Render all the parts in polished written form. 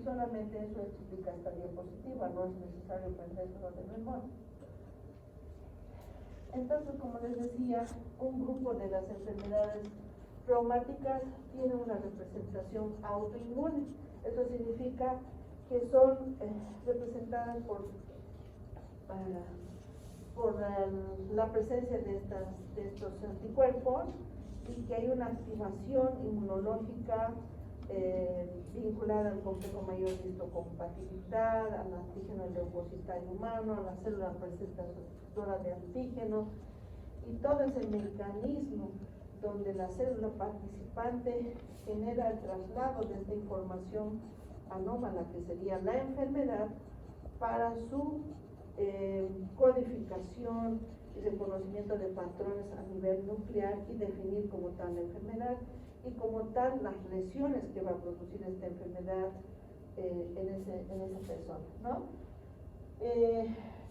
solamente eso explica esta diapositiva, no es necesario aprendérselo de memoria. Entonces, como les decía, un grupo de las enfermedades reumáticas tiene una representación autoinmune. Eso significa que son representadas por la presencia de estos anticuerpos, y que hay una activación inmunológica vinculada al complejo mayor de histocompatibilidad, al antígeno leucocitario humano, a la célula receptora de antígenos, y todo ese mecanismo donde la célula participante genera el traslado de esta información anómala, que sería la enfermedad, para su codificación y reconocimiento de patrones a nivel nuclear, y definir como tal la enfermedad y como tal las lesiones que va a producir esta enfermedad en esa persona, ¿no?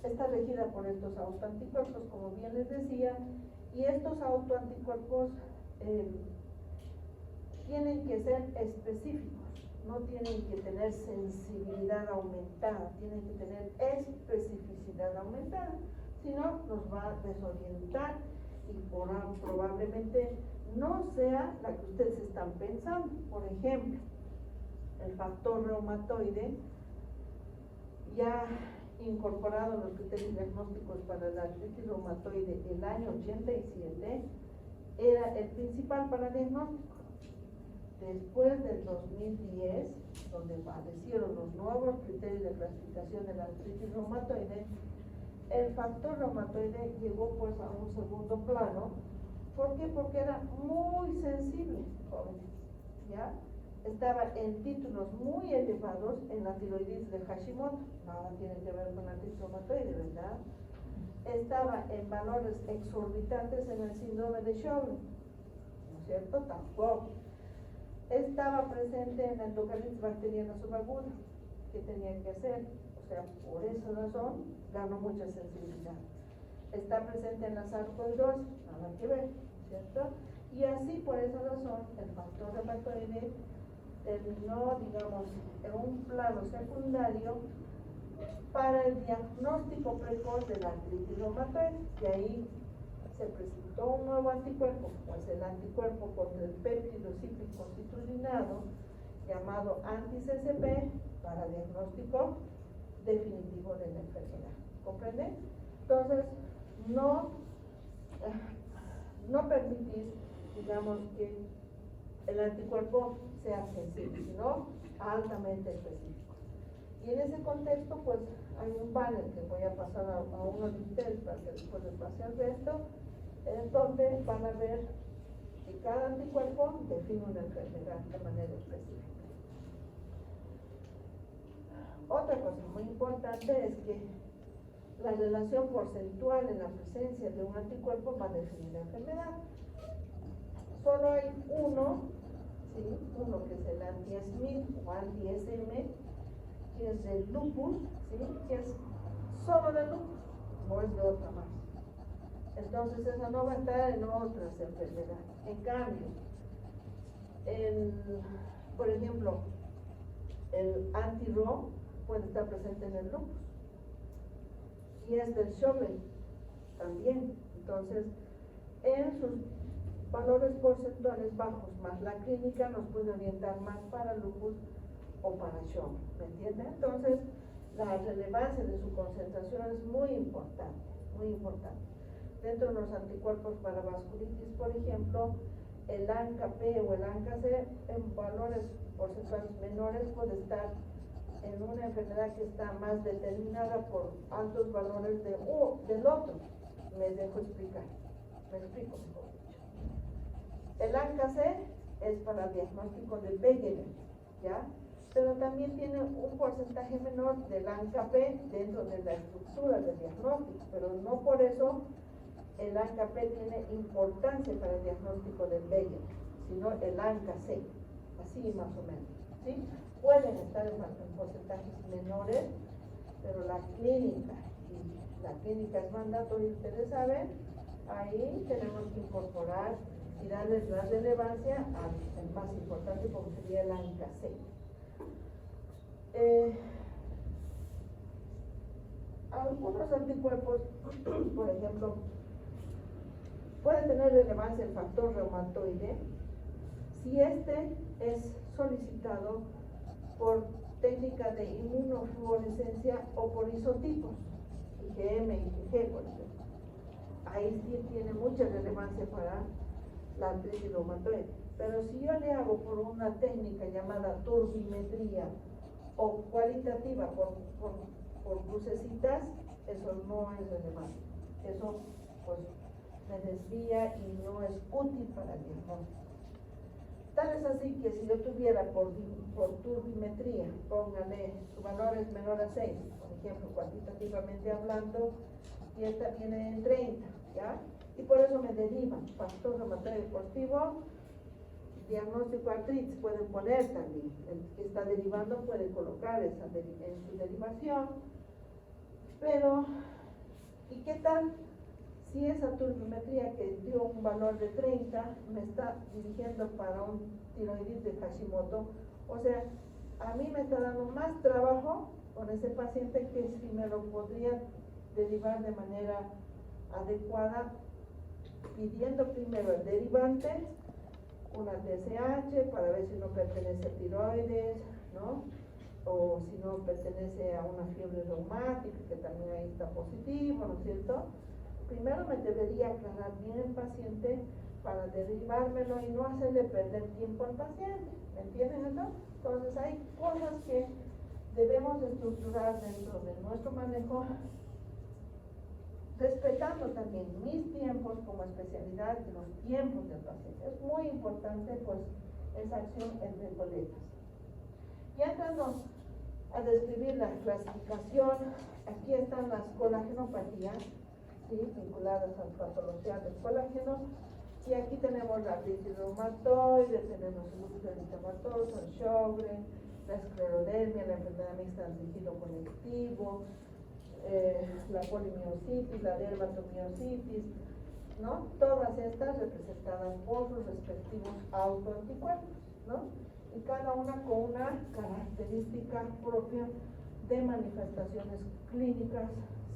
Está regida por estos autoanticuerpos, como bien les decía, y estos autoanticuerpos tienen que ser específicos, no tienen que tener sensibilidad aumentada, tienen que tener especificidad aumentada, si no nos va a desorientar y probablemente no sea la que ustedes están pensando. Por ejemplo, el factor reumatoide, ya incorporado en los criterios diagnósticos para la artritis reumatoide el año 87, era el principal para diagnóstico. Después del 2010, donde aparecieron los nuevos criterios de clasificación de la artritis reumatoide, el factor reumatoide llegó pues a un segundo plano. ¿Por qué? Porque era muy sensible, jóvenes, ¿ya? Estaba en títulos muy elevados en la tiroiditis de Hashimoto, nada tiene que ver con la artritis reumatoide, ¿verdad? Estaba en valores exorbitantes en el síndrome de Sjögren, ¿no es cierto? Tampoco. Estaba presente en la endocarditis bacteriana subaguda. ¿Qué tenía que hacer? O sea, por esa razón ganó mucha sensibilidad. Está presente en la sarcoidosis, nada que ver, ¿cierto? Y así, por esa razón, el factor reumatoide terminó, digamos, en un plano secundario para el diagnóstico precoz de la artritis reumatoide. Y ahí se presentó un nuevo anticuerpo, pues el anticuerpo contra el péptido cíclico citrulinado, llamado anti-CCP, para diagnóstico definitivo de la enfermedad. ¿Comprenden? Entonces, no permitir, digamos, que el anticuerpo sea sensible, sino altamente específico. Y en ese contexto, pues, hay un banner que voy a pasar a uno de ustedes para que después les pase el resto, donde van a ver que cada anticuerpo define una enfermedad de manera específica. Otra cosa muy importante es que la relación porcentual en la presencia de un anticuerpo va a definir la enfermedad. Solo hay uno, ¿sí? Uno que es el anti-SMID o anti-SM, que es del lupus, ¿sí? Que es solo del lupus, no es de otra más. Entonces esa no va a estar en otras enfermedades. En cambio, por ejemplo, el anti-RO puede estar presente en el lupus, y es del Sjögren también. Entonces, en sus valores porcentuales bajos más la clínica nos puede orientar más para lupus o para Sjögren, ¿me entienden? Entonces, la relevancia de su concentración es muy importante, muy importante. Dentro de los anticuerpos para vasculitis, por ejemplo, el ANCA-P o el ANCA-C en valores porcentuales menores puede estar en una enfermedad que está más determinada por altos valores del otro. Me dejo explicar, me explico mejor dicho. El ANCA-C es para diagnóstico de Wegener, ¿ya? Pero también tiene un porcentaje menor del ANCA-P dentro de la estructura del diagnóstico, pero no por eso el ANCA-P tiene importancia para el diagnóstico del Wegener, sino el ANCA-C, así más o menos, ¿sí? Pueden estar en porcentajes menores, pero la clínica es mandatoria, ustedes saben, ahí tenemos que incorporar y darles la relevancia al más importante, como sería el ANCA-C. Eh, Algunos anticuerpos, por ejemplo, puede tener relevancia el factor reumatoide si este es solicitado por técnica de inmunofluorescencia o por isotipos, IgM y IgG, por ejemplo. Ahí sí tiene mucha relevancia para la artritis reumatoide. Pero si yo le hago por una técnica llamada turbimetría o cualitativa por lucecitas, eso no es relevante. Eso pues me desvía y no es útil para el diagnóstico. Tal es así que si yo tuviera por turbimetría, póngale, su valor es menor a 6, por ejemplo, cuantitativamente hablando, y esta viene en 30, ¿ya? Y por eso me derivan factor reumatoide deportivo, diagnóstico artritis, pueden poner también, el que está derivando puede colocar esa en su derivación, pero, ¿y qué tal si esa turbimetría que dio un valor de 30 me está dirigiendo para un tiroiditis de Hashimoto? O sea, a mí me está dando más trabajo con ese paciente que si me lo podría derivar de manera adecuada, pidiendo primero el derivante, una TSH para ver si no pertenece a tiroides, ¿no? O si no pertenece a una fiebre reumática, que también ahí está positivo, ¿no es cierto? Primero me debería aclarar bien el paciente para derivármelo y no hacerle perder tiempo al paciente, ¿me entienden, no? Entonces hay cosas que debemos estructurar dentro de nuestro manejo, respetando también mis tiempos como especialidad y los tiempos del paciente. Es muy importante pues esa acción entre colegas. Ya entrando a describir la clasificación, aquí están las colagenopatías, ¿sí?, vinculadas a la patología del colágeno, y aquí tenemos la artritis reumatoide, tenemos el lupus eritematoso, el Sjögren, la esclerodermia, la enfermedad mixta del tejido conectivo, la polimiositis, la dermatomiositis, ¿no? Todas estas representadas por sus respectivos autoanticuerpos, ¿no? Y cada una con una característica propia de manifestaciones clínicas,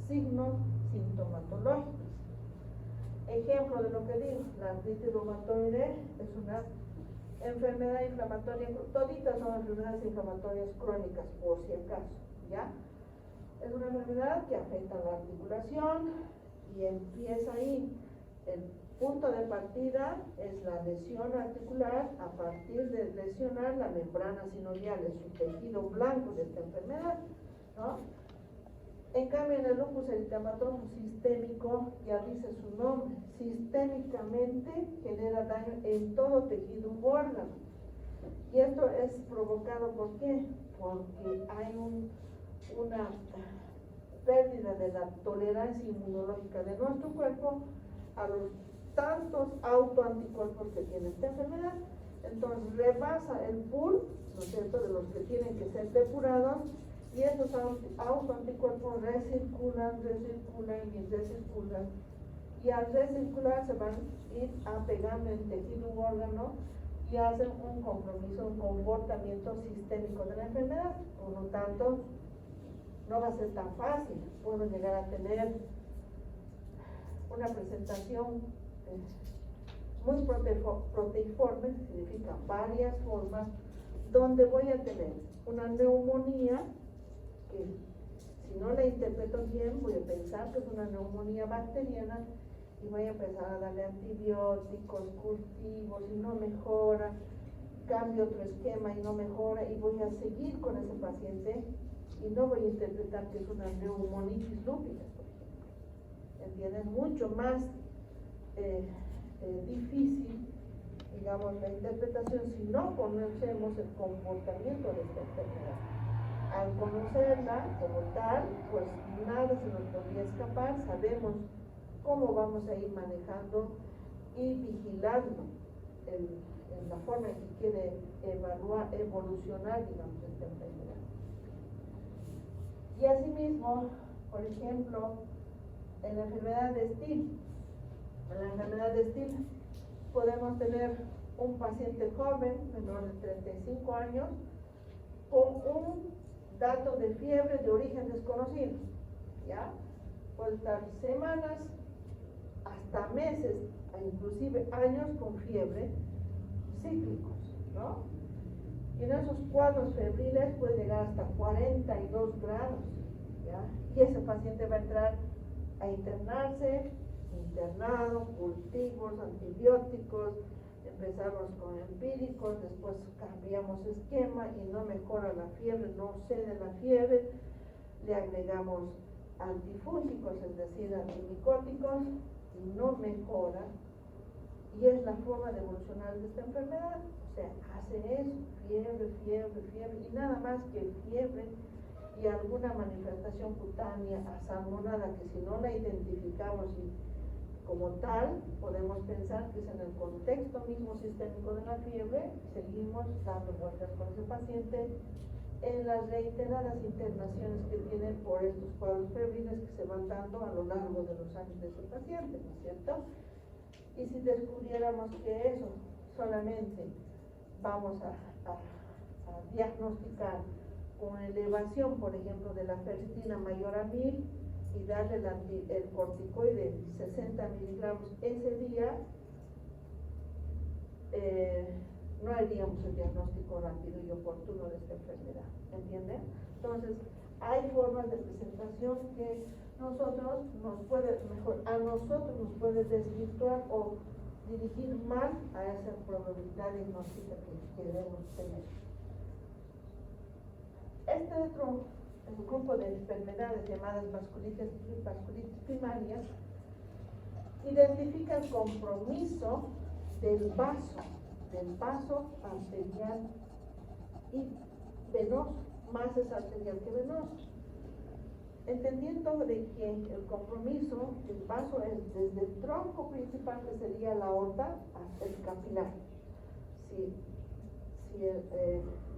signos sintomatológicos. Ejemplo de lo que digo, la artritis reumatoide es una enfermedad inflamatoria, toditas son enfermedades inflamatorias crónicas, por si acaso, ¿ya? Es una enfermedad que afecta la articulación y empieza ahí. El punto de partida es la lesión articular a partir de lesionar la membrana sinovial, es su tejido blanco de esta enfermedad, ¿no? En cambio, en el lupus eritematoso sistémico, ya dice su nombre, sistémicamente genera daño en todo tejido u órgano. Y esto es provocado ¿por qué? Porque hay una pérdida de la tolerancia inmunológica de nuestro cuerpo a los tantos autoanticuerpos que tiene esta enfermedad. Entonces rebasa el pool, ¿no es cierto?, de los que tienen que ser depurados, y esos autoanticuerpos recirculan, y al recircular se van a ir apegando en tejido u órgano y hacen un compromiso, un comportamiento sistémico de la enfermedad. Por lo tanto, no va a ser tan fácil. Puedo llegar a tener una presentación muy proteiforme, significa varias formas, donde voy a tener una neumonía que si no la interpreto bien voy a pensar que es una neumonía bacteriana y voy a empezar a darle antibióticos, cultivos y no mejora, cambio otro esquema y no mejora, y voy a seguir con ese paciente y no voy a interpretar que es una neumonitis lúpica, por ejemplo. ¿Entiendes? Mucho más difícil, digamos, la interpretación si no conocemos el comportamiento de esta enfermedad. Al conocerla como tal, pues nada se nos podría escapar, sabemos cómo vamos a ir manejando y vigilando en la forma en que quiere evolucionar, digamos, esta enfermedad. Y asimismo, por ejemplo, en la enfermedad de Still, podemos tener un paciente joven, menor de 35 años, con un dato de fiebre de origen desconocido, ¿ya? Puede estar semanas, hasta meses, e inclusive años con fiebre cíclicos, ¿no? Y en esos cuadros febriles puede llegar hasta 42 grados, ¿ya? Y ese paciente va a entrar a internarse, internado, cultivos, antibióticos, empezamos con empíricos, después cambiamos esquema y no mejora la fiebre, no cede la fiebre, le agregamos antifúngicos, es decir, antimicóticos, y no mejora, y es la forma de evolucionar de esta enfermedad. O sea, hace eso, fiebre, fiebre, fiebre, y nada más que fiebre y alguna manifestación cutánea asalmonada que si no la identificamos y como tal, podemos pensar que es en el contexto mismo sistémico de la fiebre, seguimos dando vueltas con ese paciente en las reiteradas internaciones que tiene por estos cuadros febriles que se van dando a lo largo de los años de ese paciente, ¿no es cierto? Y si descubriéramos que eso solamente vamos a diagnosticar con elevación, por ejemplo, de la ferritina mayor a 1000 y darle el corticoide 60 miligramos ese día, no haríamos el diagnóstico rápido y oportuno de esta enfermedad, ¿entienden? Entonces, hay formas de presentación que a nosotros nos puede desvirtuar o dirigir mal a esa probabilidad diagnóstica que debemos tener. Este otro grupo de enfermedades llamadas vasculitis primarias identifica el compromiso del vaso arterial y venoso, más es arterial que venoso. Entendiendo de que el compromiso del vaso es desde el tronco principal, que sería la aorta, hasta el capilar. Si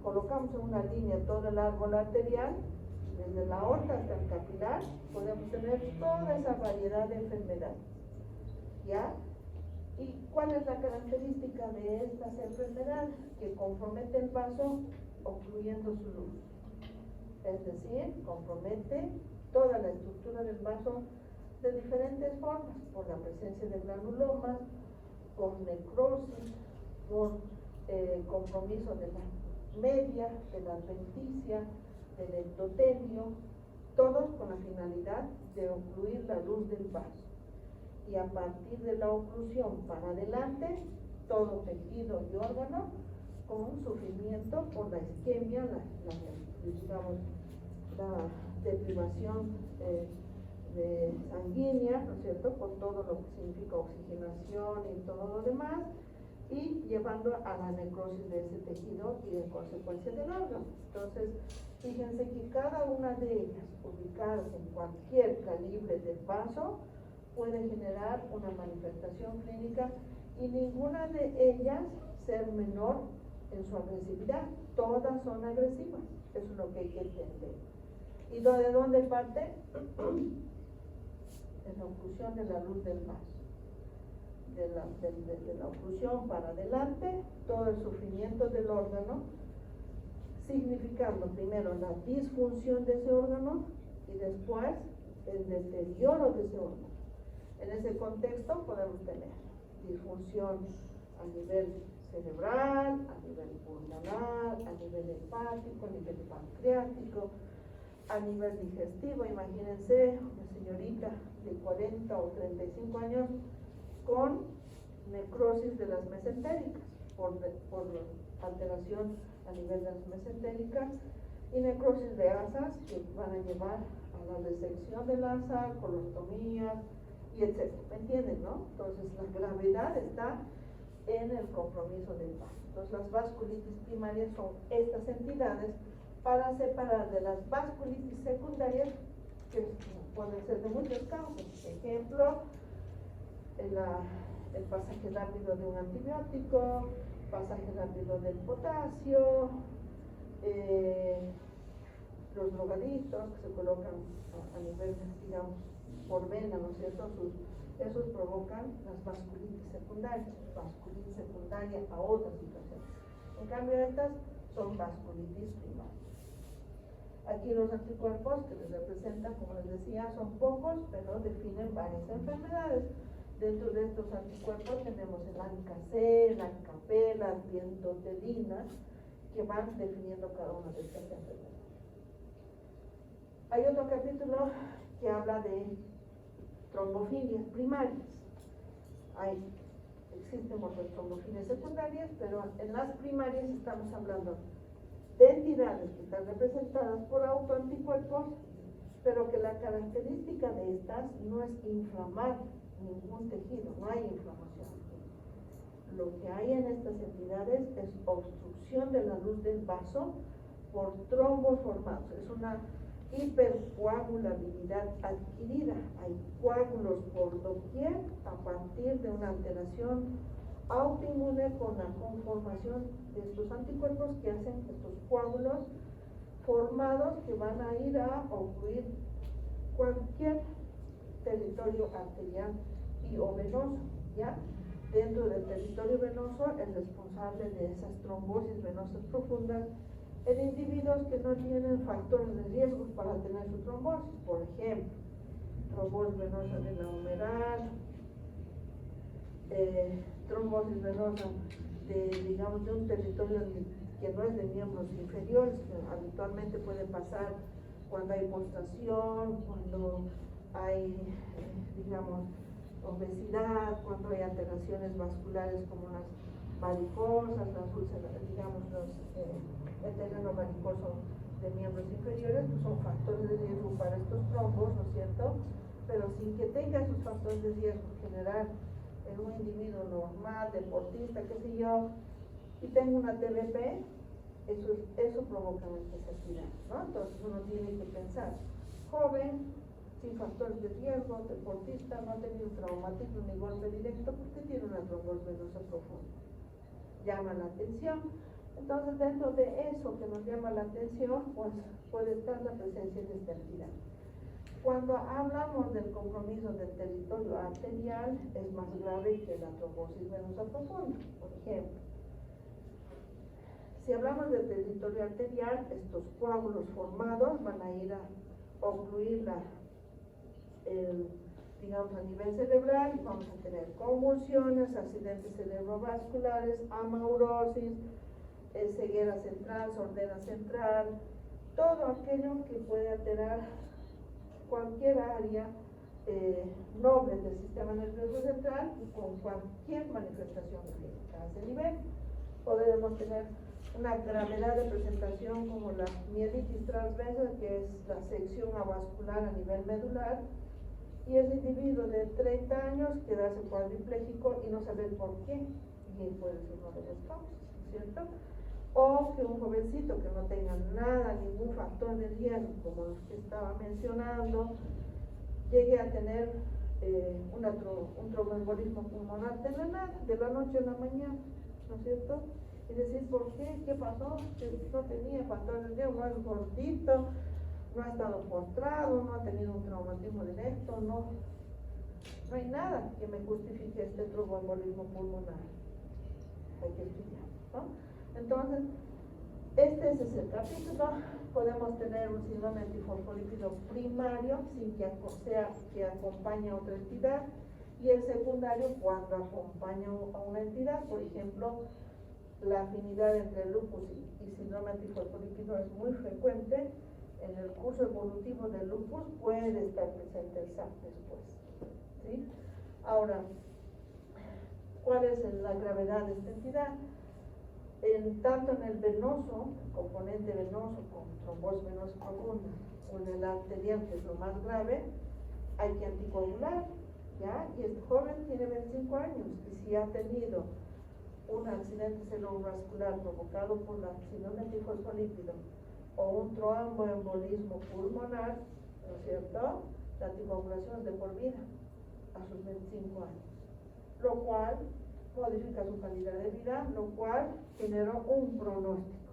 colocamos en una línea todo el árbol arterial, desde la aorta hasta el capilar, podemos tener toda esa variedad de enfermedades, ¿ya? ¿Y cuál es la característica de estas enfermedades? Que compromete el vaso obstruyendo su luz. Es decir, compromete toda la estructura del vaso de diferentes formas, por la presencia de granulomas, por necrosis, por compromiso de la media, de la adventicia, del endotelio, todos con la finalidad de ocluir la luz del vaso. Y a partir de la oclusión para adelante, todo tejido y órgano con un sufrimiento por la isquemia, la deprivación sanguínea, ¿no es cierto?, por todo lo que significa oxigenación y todo lo demás, y llevando a la necrosis de ese tejido y en consecuencia del órgano. Entonces, fíjense que cada una de ellas, ubicadas en cualquier calibre del vaso, puede generar una manifestación clínica y ninguna de ellas ser menor en su agresividad. Todas son agresivas, eso es lo que hay que entender. ¿Y de dónde parte? En la oclusión de la luz del vaso. De la oclusión para adelante, todo el sufrimiento del órgano, significando primero la disfunción de ese órgano y después el deterioro de ese órgano. En ese contexto podemos tener disfunción a nivel cerebral, a nivel pulmonar, a nivel hepático, a nivel pancreático, a nivel digestivo. Imagínense una señorita de 40 o 35 años con necrosis de las mesentéricas por alteración a nivel de las mesentéricas y necrosis de asas que van a llevar a la resección del asa, colostomías y etcétera. ¿Me entienden, no? Entonces la gravedad está en el compromiso del vaso. Entonces las vasculitis primarias son estas entidades, para separar de las vasculitis secundarias, que pueden ser de muchas causas. Ejemplo, el pasaje rápido de un antibiótico, pasaje rápido del potasio, los drogaditos que se colocan a nivel, digamos, por vena, ¿no es cierto? Esos provocan las vasculitis secundaria a otras situaciones. En cambio, estas son vasculitis primarias. Aquí los anticuerpos que les representan, como les decía, son pocos, pero definen varias enfermedades. Dentro de estos anticuerpos tenemos el ANCA-C, el ANCA-P, la dientotelina, que van definiendo cada una de estas enfermedades. Hay otro capítulo que habla de trombofilias primarias. Existen otras trombofilias secundarias, pero en las primarias estamos hablando de entidades que están representadas por autoanticuerpos, pero que la característica de estas no es inflamar ningún tejido, no hay inflamación. Lo que hay en estas entidades es obstrucción de la luz del vaso por trombos formados. Es una hipercoagulabilidad adquirida. Hay coágulos por doquier a partir de una alteración autoinmune con la conformación de estos anticuerpos que hacen estos coágulos formados que van a ir a ocluir cualquier territorio arterial y o venoso, ¿ya? Dentro del territorio venoso, el responsable de esas trombosis venosas profundas en individuos que no tienen factores de riesgo para tener su trombosis, por ejemplo, trombosis venosa de la humeral, trombosis venosa de un territorio que no es de miembros inferiores, que habitualmente puede pasar cuando hay postración, cuando hay, obesidad, cuando hay alteraciones vasculares como las varicosas, las úlceras, el terreno varicoso de miembros inferiores, pues son factores de riesgo para estos trombos, ¿no es cierto? Pero sin que tenga esos factores de riesgo general en un individuo normal, deportista, qué sé yo, y tenga una TBP, eso provoca una necesidad, ¿no? Entonces uno tiene que pensar, joven, sin factores de riesgo, deportista, no ha tenido traumatismo ni golpe directo, porque tiene una trombosis venosa profunda. Llama la atención. Entonces, dentro de eso que nos llama la atención, pues puede estar la presencia de esta entidad. Cuando hablamos del compromiso del territorio arterial, es más grave que la trombosis venosa profunda. Por ejemplo, si hablamos del territorio arterial, estos coágulos formados van a ir a ocluir a nivel cerebral, y vamos a tener convulsiones, accidentes cerebrovasculares, amaurosis, ceguera central, sordera central, todo aquello que puede alterar cualquier área noble del sistema nervioso central y con cualquier manifestación clínica. A ese nivel podemos tener una gravedad de presentación como la mielitis transversa, que es la sección avascular a nivel medular, y ese individuo de 30 años quedarse cuadripléjico y no saber por qué, y puede ser una de las causas, ¿cierto? O que un jovencito que no tenga nada, ningún factor de riesgo, como los que estaba mencionando, llegue a tener un tromboembolismo pulmonar de la nada, de la noche a la mañana, ¿no es cierto? Y decir, ¿por qué? ¿Qué pasó? Que no tenía factor de riesgo, no es gordito, no ha estado postrado, no ha tenido un traumatismo directo, no hay nada que me justifique este tromboembolismo pulmonar. Hay que estudiar, ¿no? Entonces, ese es el capítulo. Podemos tener un síndrome antifosfolípido primario sin que acompañe a otra entidad, y el secundario cuando acompaña a una entidad. Por ejemplo, la afinidad entre lupus y síndrome antifosfolípido es muy frecuente. En el curso evolutivo del lupus puede estar presente el SAP después, ¿sí? Ahora, ¿cuál es la gravedad de esta entidad? Tanto en el venoso, componente venoso con trombosis venosa profunda, o en el arterial, que es lo más grave, hay que anticoagular, ¿ya? Y este joven tiene 25 años, y si ha tenido un accidente cerebrovascular provocado por la síndrome antifosfolípido o un tromboembolismo pulmonar, ¿no es cierto? La anticoagulación es de por vida a sus 25 años, lo cual modifica su calidad de vida, lo cual generó un pronóstico.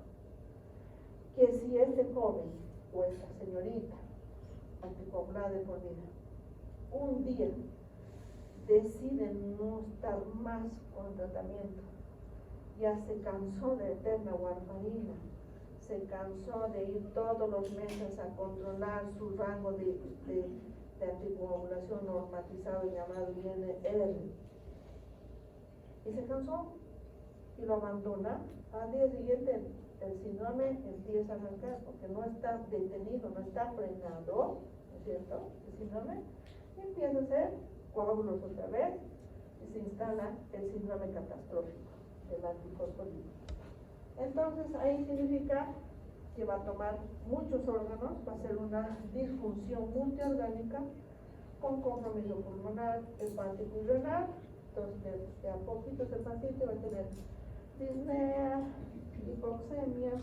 Que si este joven o esta señorita anticoagulada de por vida un día decide no estar más con tratamiento, ya se cansó de eterna warfarina, se cansó de ir todos los meses a controlar su rango de anticoagulación normatizado llamado INR. Y se cansó y lo abandona. Al día siguiente el síndrome empieza a arrancar porque no está detenido, no está frenado, ¿no es cierto? El síndrome y empieza a hacer coágulos otra vez y se instala el síndrome catastrófico del antifosfolípido. Entonces ahí significa que va a tomar muchos órganos, va a ser una disfunción multiorgánica con compromiso pulmonar, hepático y renal. Entonces de a poquito el paciente va a tener disnea, hipoxemia,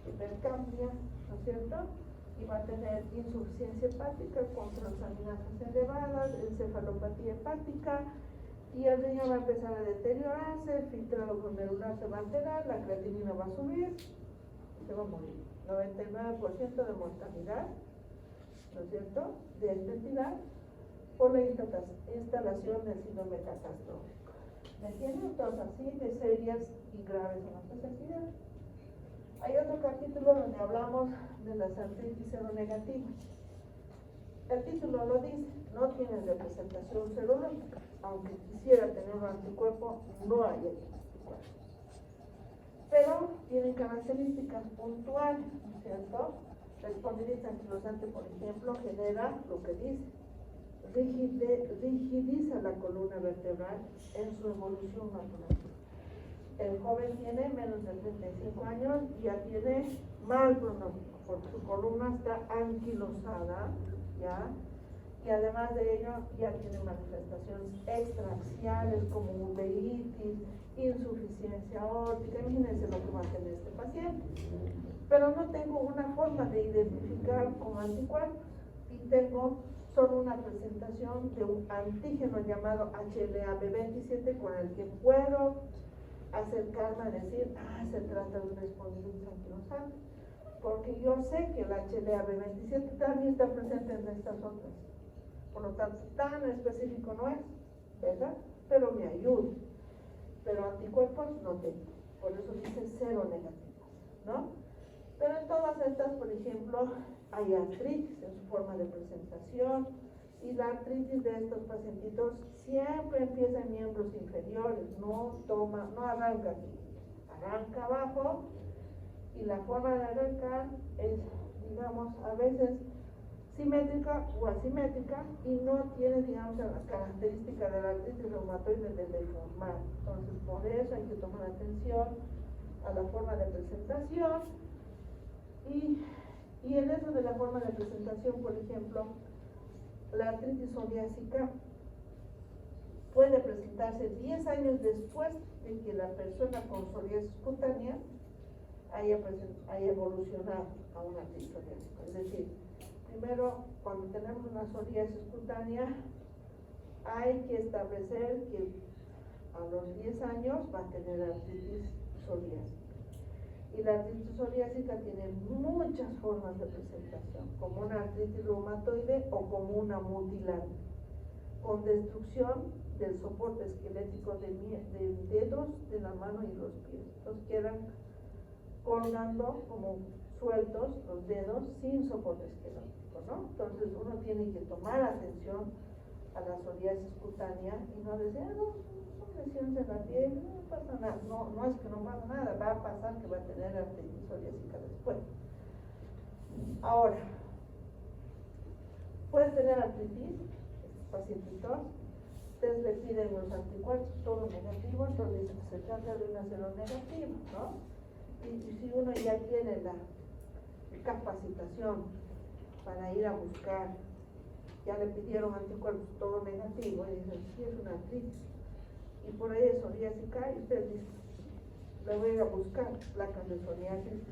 hipercapnia, ¿no es cierto? Y va a tener insuficiencia hepática con transaminasas elevadas, encefalopatía hepática, y el riñón va a empezar a deteriorarse, el filtrado glomerular se va a alterar, la creatinina va a subir y se va a morir. 99% de mortalidad, ¿no es cierto?, de esta entidad por la instalación del síndrome catastrófico. ¿Me entienden? Entonces, así de serias y graves son las entidades. Hay otro capítulo donde hablamos de las artritis seronegativas. El título lo dice, no tienen representación serológica, aunque quisiera tener un anticuerpo, no hay anticuerpo. Pero tienen características puntuales, ¿no es cierto? La espondilitis anquilosante, por ejemplo, genera lo que dice, rigidiza la columna vertebral en su evolución natural. El joven tiene menos de 35 años y ya tiene mal pronóstico, porque su columna está anquilosada, ¿ya? Y además de ello ya tiene manifestaciones extraaxiales como uveitis, insuficiencia aórtica. Imagínense lo que va a tener este paciente. Pero no tengo una forma de identificar con anticuerpos y tengo solo una presentación de un antígeno llamado HLA-B27 con el que puedo acercarme a decir, se trata de una espondilitis anquilosante, porque yo sé que el HLA-B27 también está presente en estas otras. Por lo tanto, tan específico no es, ¿verdad? Pero me ayuda. Pero anticuerpos no tengo, por eso dice cero negativas, ¿no? Pero en todas estas, por ejemplo, hay artritis en su forma de presentación, y la artritis de estos pacientitos siempre empieza en miembros inferiores, no arranca aquí, arranca abajo, y la forma de arrancar es, digamos, a veces simétrica o asimétrica y no tiene, digamos, la característica de la artritis reumatoide de deformar. Entonces, por eso hay que tomar atención a la forma de presentación y en eso de la forma de presentación, por ejemplo, la artritis psoriásica puede presentarse 10 años después de que la persona con psoriasis cutánea haya evolucionado a una artritis psoriásica. Es decir, primero, cuando tenemos una psoriasis cutánea, hay que establecer que a los 10 años va a tener artritis psoriásica. Y la artritis psoriásica tiene muchas formas de presentación, como una artritis reumatoide o como una mutilante, con destrucción del soporte esquelético de dedos de la mano y los pies. Entonces quedan colgando como sueltos los dedos sin soporte esquelético, ¿no? Entonces uno tiene que tomar atención a la psoriasis cutánea y no decir, no, son lesiones en la piel, no pasa nada. No es que no pasa nada, va a pasar que va a tener artritis psoriásica después. Ahora, puede tener artritis, estos pacientitos, ustedes le piden los anticuerpos, todo negativo, entonces se trata de una seronegativa, ¿no? Y si uno ya tiene la capacitación para ir a buscar, ya le pidieron anticuerpos, todo negativo, y dicen, sí, es una artritis, y por ahí es psoriásica, y usted dice, le voy a ir a buscar placas de psoriasis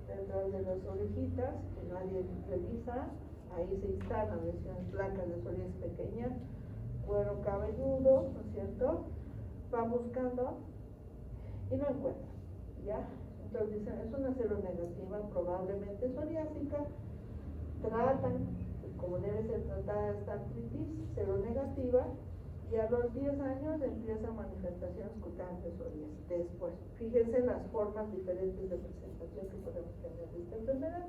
detrás de las orejitas, que nadie revisa, ahí se instalan, decían, placas de psoriasis pequeñas, cuero cabelludo, ¿no es cierto? Va buscando y no encuentra, ¿ya? Entonces dicen, es una seronegativa, probablemente psoriásica, tratan, como debe ser tratada esta artritis seronegativa, Y a los 10 años empiezan manifestaciones cutáneas de psoriasis. Después, fíjense las formas diferentes de presentación que podemos tener de esta enfermedad.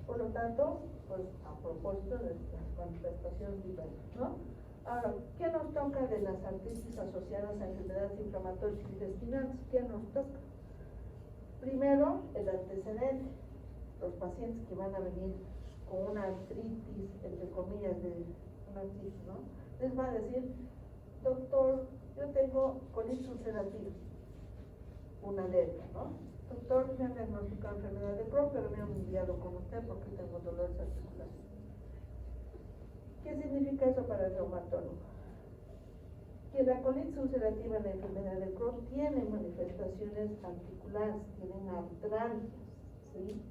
Por lo tanto, pues a propósito de las manifestaciones diversas, ¿no? Ahora, ¿qué nos toca de las artritis asociadas a enfermedades inflamatorias intestinales? ¿Qué nos toca? Primero, el antecedente. Los pacientes que van a venir con una artritis, entre comillas, de una artritis, ¿no? Les va a decir, doctor, yo tengo colitis ulcerativa, una alergia, ¿no? Doctor, me han diagnosticado enfermedad de Crohn, pero me han enviado con usted porque tengo dolores articulares. ¿Qué significa eso para el reumatólogo? Que la colitis ulcerativa en la enfermedad de Crohn tiene manifestaciones articulares, tienen artralgias, ¿sí?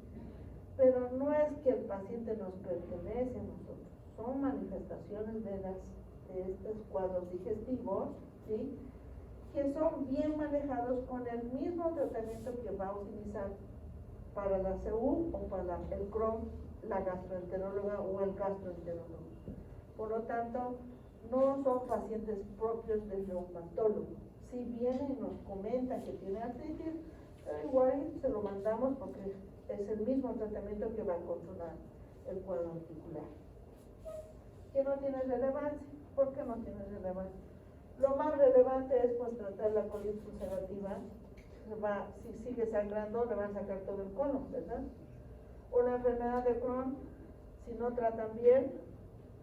Pero no es que el paciente nos pertenece a nosotros, son manifestaciones de estos cuadros digestivos, ¿sí? Que son bien manejados con el mismo tratamiento que va a utilizar para la CU o para el Crohn, la gastroenteróloga o el gastroenterólogo. Por lo tanto, no son pacientes propios del reumatólogo. Si viene y nos comenta que tiene artritis, igual se lo mandamos porque es el mismo tratamiento que va a controlar el cuadro articular. ¿Qué no tiene relevancia? ¿Por qué no tiene relevancia? Lo más relevante es pues tratar la colitis ulcerativa. Si sigue sangrando, le van a sacar todo el colon, ¿verdad? O la enfermedad de Crohn, si no tratan bien,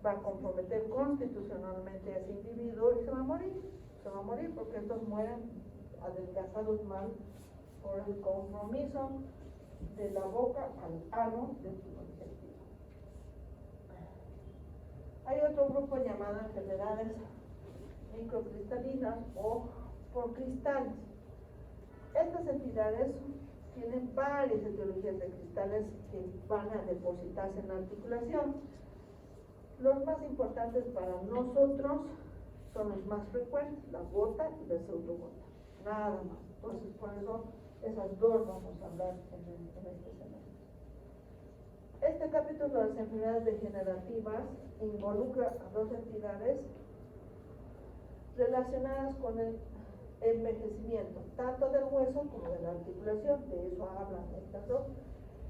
va a comprometer constitucionalmente a ese individuo y se va a morir. Se va a morir porque estos mueren adelgazados mal por el compromiso de la boca al ano del tubo digestivo. Hay otro grupo llamado enfermedades microcristalinas o por cristales. Estas entidades tienen varias etiologías de cristales que van a depositarse en la articulación. Los más importantes para nosotros son los más frecuentes, la gota y la pseudogota, nada más. Entonces, por eso, esas dos vamos a hablar en este semestre. Este capítulo de las enfermedades degenerativas involucra a dos entidades relacionadas con el envejecimiento, tanto del hueso como de la articulación, de eso hablan estas dos.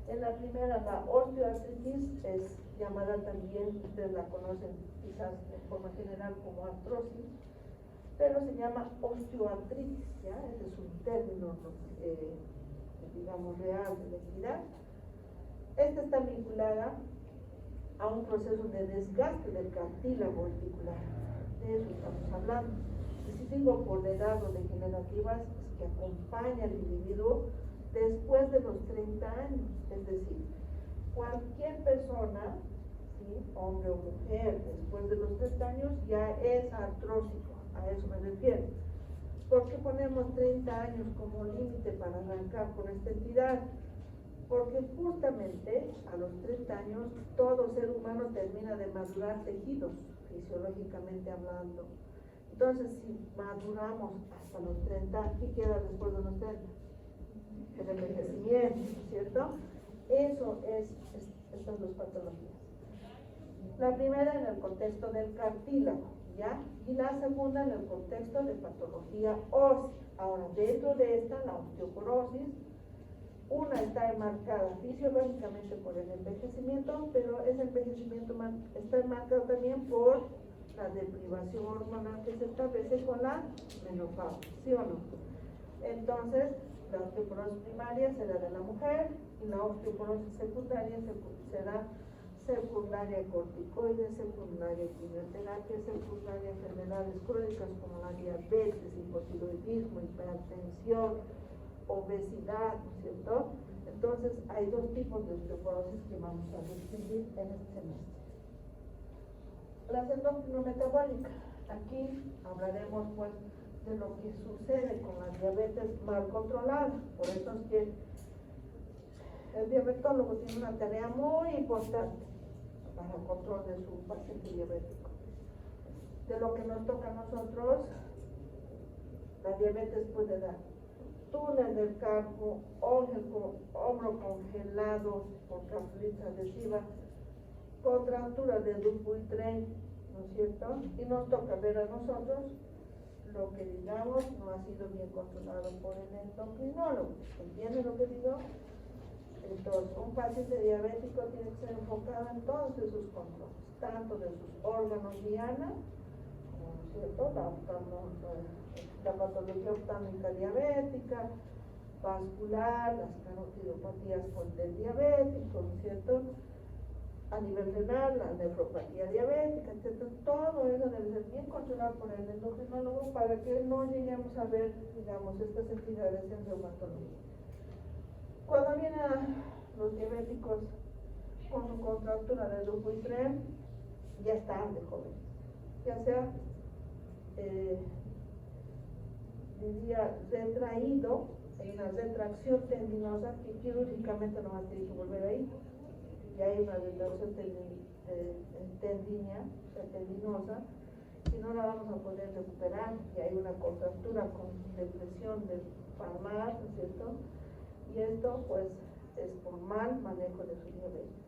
En la primera, la osteoartritis es llamada también, ustedes la conocen quizás de forma general como artrosis, pero se llama osteoartritis, ¿ya? Ese es un término, digamos, real de la entidad. Esta está vinculada a un proceso de desgaste del cartílago articular, de eso estamos hablando. Y si digo por edad o degenerativas, es que acompaña al individuo después de los 30 años, es decir, cualquier persona, ¿sí?, hombre o mujer, después de los 30 años ya es artrósico, a eso me refiero. ¿Por qué ponemos 30 años como límite para arrancar con esta entidad? Porque justamente a los 30 años todo ser humano termina de madurar tejidos, fisiológicamente hablando. Entonces, si maduramos hasta los 30, ¿qué queda después de los 30? El envejecimiento, ¿cierto? Eso es estas dos patologías. La primera en el contexto del cartílago, ¿ya? Y la segunda en el contexto de patología ósea. Ahora, dentro de esta, la osteoporosis, una está enmarcada fisiológicamente por el envejecimiento, pero ese envejecimiento está enmarcado también por la deprivación hormonal que se establece con la menopausia, ¿sí o no? Entonces, la osteoporosis primaria será de la mujer y la osteoporosis secundaria será secundaria corticoides, secundaria quimioterapia, secundaria enfermedades crónicas como la diabetes, hipotiroidismo, hipertensión, obesidad, ¿no es cierto? Entonces, hay dos tipos de osteoporosis que vamos a distinguir en este semestre. La endocrinometabólica, aquí hablaremos pues de lo que sucede con la diabetes mal controlada. Por eso es que el diabetólogo tiene una tarea muy importante para el control de su paciente diabético. De lo que nos toca a nosotros, la diabetes puede dar túnel del carpo, hombro congelado por gastritis adhesiva, contractura del Dupuytren, ¿no es cierto? Y nos toca ver a nosotros lo que digamos no ha sido bien controlado por el endocrinólogo. ¿Entienden lo que digo? Entonces, un paciente diabético tiene que ser enfocado en todos esos controles, tanto de sus órganos diana, ¿no es cierto? La patología optámica diabética, vascular, las carotidopatías del diabético, ¿no es cierto? A nivel renal, la nefropatía diabética, etc. Todo eso debe ser bien controlado por el endocrinólogo para que no lleguemos a ver, digamos, estas entidades en reumatología. Cuando vienen los diabéticos con su contractura de Dupuytren, ya están de jóvenes, ya sea diría retraído en una retracción tendinosa que quirúrgicamente no va a tener que volver ahí. Ya hay una retracción tendinosa y no la vamos a poder recuperar. Y hay una contractura con depresión del palmar, ¿no es cierto? Y esto pues es por mal manejo de su diabetes.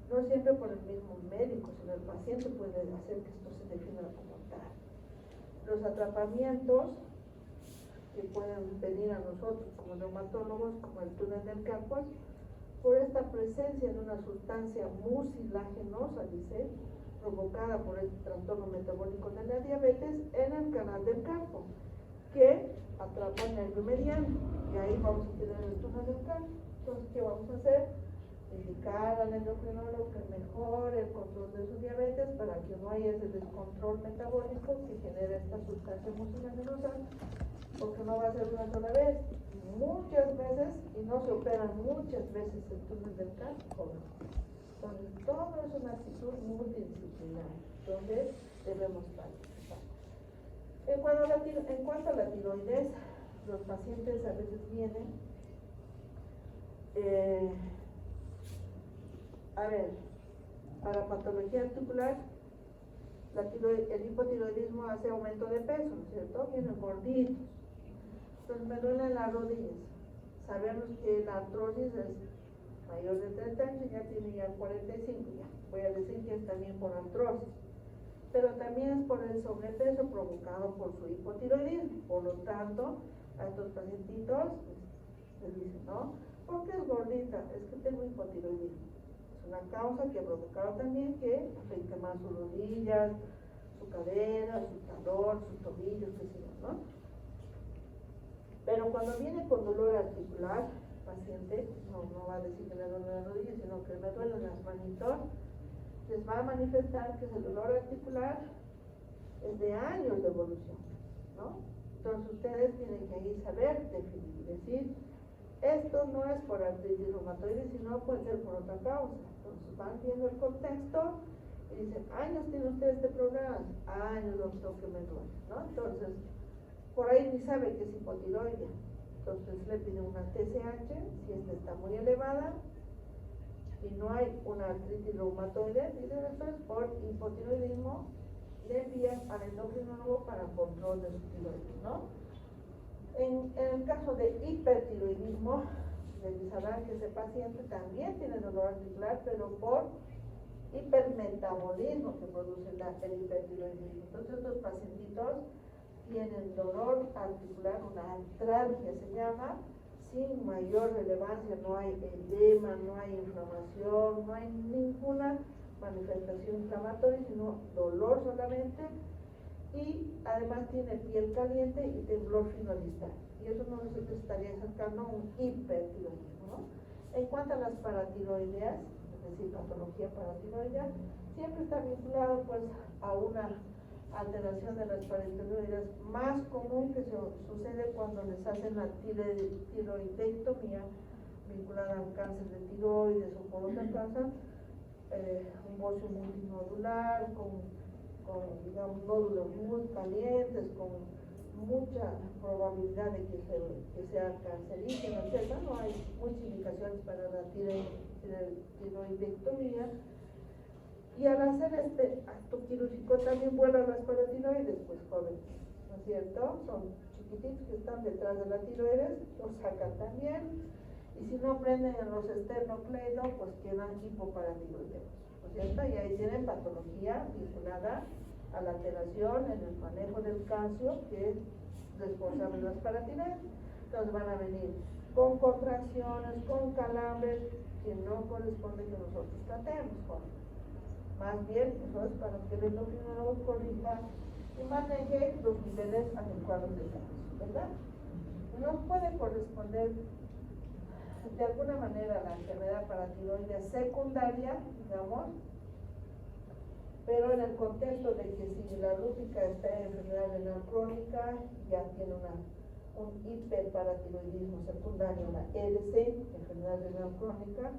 No siempre por el mismo médico, sino el paciente puede hacer que esto se defina como tal. Los atrapamientos que pueden venir a nosotros como reumatólogos, como el túnel del Carpos, por esta presencia de una sustancia mucilagenosa, dice, provocada por el trastorno metabólico de la diabetes en el canal del Carpo, que atrapa el nervio mediano, y ahí vamos a tener el túnel del Carpo. Entonces, ¿qué vamos a hacer? Indicar al endocrinólogo que mejore el control de su diabetes para que no haya ese descontrol metabólico que genera esta sustancia mucilagenosa, porque no va a ser una sola vez, muchas veces, y no se operan muchas veces el túnel del Carpo. Entonces, todo es una actitud multidisciplinar, donde debemos participar. En cuanto a la tiroides, los pacientes a veces vienen, para patología articular, el hipotiroidismo hace aumento de peso, ¿no es cierto? Vienen gorditos. Entonces me duelen las rodillas. Sabemos que la artrosis es mayor de 30 años, ya tiene ya 45, ya. Voy a decir que es también por artrosis. Pero también es por el sobrepeso provocado por su hipotiroidismo. Por lo tanto, a estos pacientitos les dicen, ¿no? ¿Por qué es gordita? Es que tengo hipotiroidismo. Es una causa que ha provocado también que afecte más sus rodillas, su cadera, su talón, sus tobillos, qué sé yo, ¿no? Pero cuando viene con dolor articular, el paciente no va a decir que le duele las rodillas, sino que le duelen las manitos, les va a manifestar que el dolor articular es de años de evolución, ¿no? Entonces ustedes tienen que ahí saber definir, decir, esto no es por artritis reumatoide, sino puede ser por otra causa. Entonces van viendo el contexto y dicen, años tiene usted este problema, años doctor que me duele, ¿no? Entonces, por ahí ni sabe que es hipotiroidea. Entonces le pide una TSH, si esta está muy elevada y no hay una artritis reumatoide, dicen esto es por hipotiroidismo, le envían al endocrinólogo para control de su tiroides, ¿no? En el caso de hipertiroidismo, les sabrán que ese paciente también tiene dolor articular, pero por hipermetabolismo que produce el hipertiroidismo. Entonces estos pacientitos tienen dolor articular, una artralgia se llama, sin mayor relevancia, no hay edema, no hay inflamación, no hay ninguna manifestación inflamatoria, sino dolor solamente, y además tiene piel caliente y temblor finolista, y eso no nos estaría acercando a un hipertiroidismo, ¿no? En cuanto a las paratiroideas, es decir, patología paratiroidea, siempre está vinculado pues a una alteración de las paratiroideas más común que sucede cuando les hacen la tiroidectomía vinculada al cáncer de tiroides o por otra causa, un bocio multinodular con digamos nódulos muy calientes, con mucha probabilidad de que sea cancerígeno, etc. No hay muchas indicaciones para la tiroidectomía. Y al hacer este acto quirúrgico también vuelan las paratiroides, pues jóvenes, ¿no es cierto? Son chiquititos que están detrás de la tiroides, los sacan también, y si no prenden en los esternocleidos, pues quedan hipoparatiroideos. ¿no es cierto? Y ahí tienen patología vinculada a la alteración en el manejo del calcio, que es responsable de las paratineas. Entonces van a venir con contracciones, con calambres, que no corresponde que nosotros tratemos con. Más bien, eso es para que el endocrinólogo corrija y maneje los niveles adecuados de calcio, ¿verdad? Nos puede corresponder de alguna manera la enfermedad paratiroidea secundaria, digamos, pero en el contexto de que si la lúpica está en enfermedad renal crónica, ya tiene un hiperparatiroidismo secundario, una ERC, enfermedad renal crónica,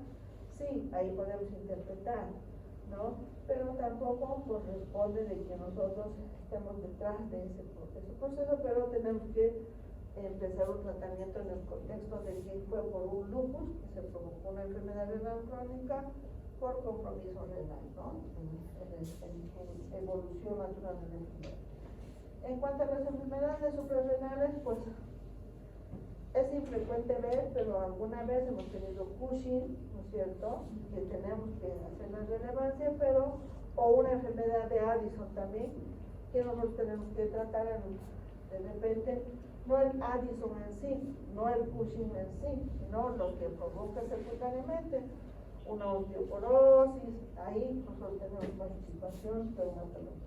sí, ahí podemos interpretar, ¿no? Pero tampoco corresponde de que nosotros estemos detrás de ese proceso, pero tenemos que empezar un tratamiento en el contexto de que fue por un lupus, que se provocó una enfermedad renal crónica, por compromiso renal, ¿no? En evolución natural de la enfermedad. En cuanto a las enfermedades suprarrenales, pues es infrecuente ver, pero alguna vez hemos tenido Cushing, ¿no es cierto? Que tenemos que hacer la relevancia, pero, o una enfermedad de Addison también, que nosotros tenemos que tratar de repente, no el Addison en sí, no el Cushing en sí, sino lo que provoca secundariamente una osteoporosis, ahí nosotros tenemos participación traumatológica.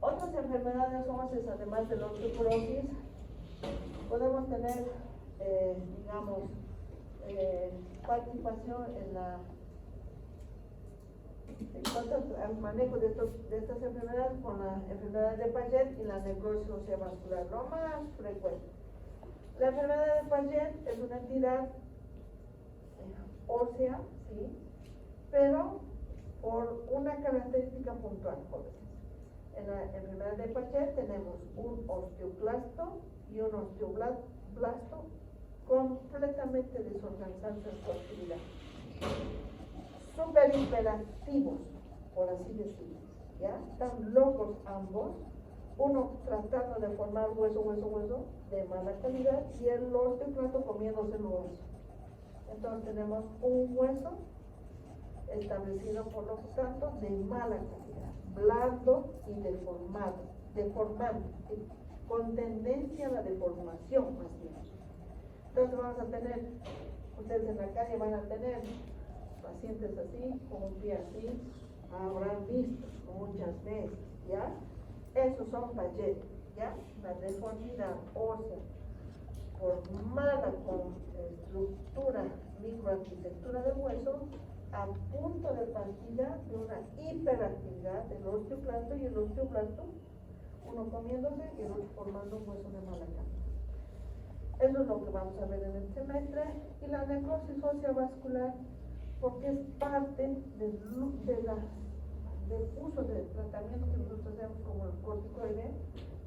Otras enfermedades óseas, además de la osteoporosis, podemos tener, digamos, participación en cuanto al manejo de estas enfermedades con la enfermedad de Paget y la necrosis ósea vascular, lo más frecuente. La enfermedad de Paget es una entidad ósea, ¿sí? Pero por una característica puntual, jóvenes. En la enfermedad de Paget tenemos un osteoclasto y un osteoblasto completamente desorganizados en su actividad, súper hiperactivos, por así decirlo, ¿ya? Están locos ambos, uno tratando de formar hueso de mala calidad y el osteoclasto comiéndose el hueso. Entonces tenemos un hueso establecido por lo tanto de mala calidad, blando y deformante, con tendencia a la deformación más bien. Entonces vamos a tener, ustedes en la calle van a tener pacientes así, con un pie así, habrán visto muchas veces, ¿ya? Esos son Paget, ¿ya? La deformidad ósea por mala estructura, microarquitectura del hueso, a punto de partida de una hiperactividad del osteoclasto y el osteoblasto, uno comiéndose y el otro formando un hueso de mala calidad. Eso es lo que vamos a ver en el semestre. Y la necrosis ósea vascular, porque es parte del uso de tratamiento que nosotros hacemos como el corticoide,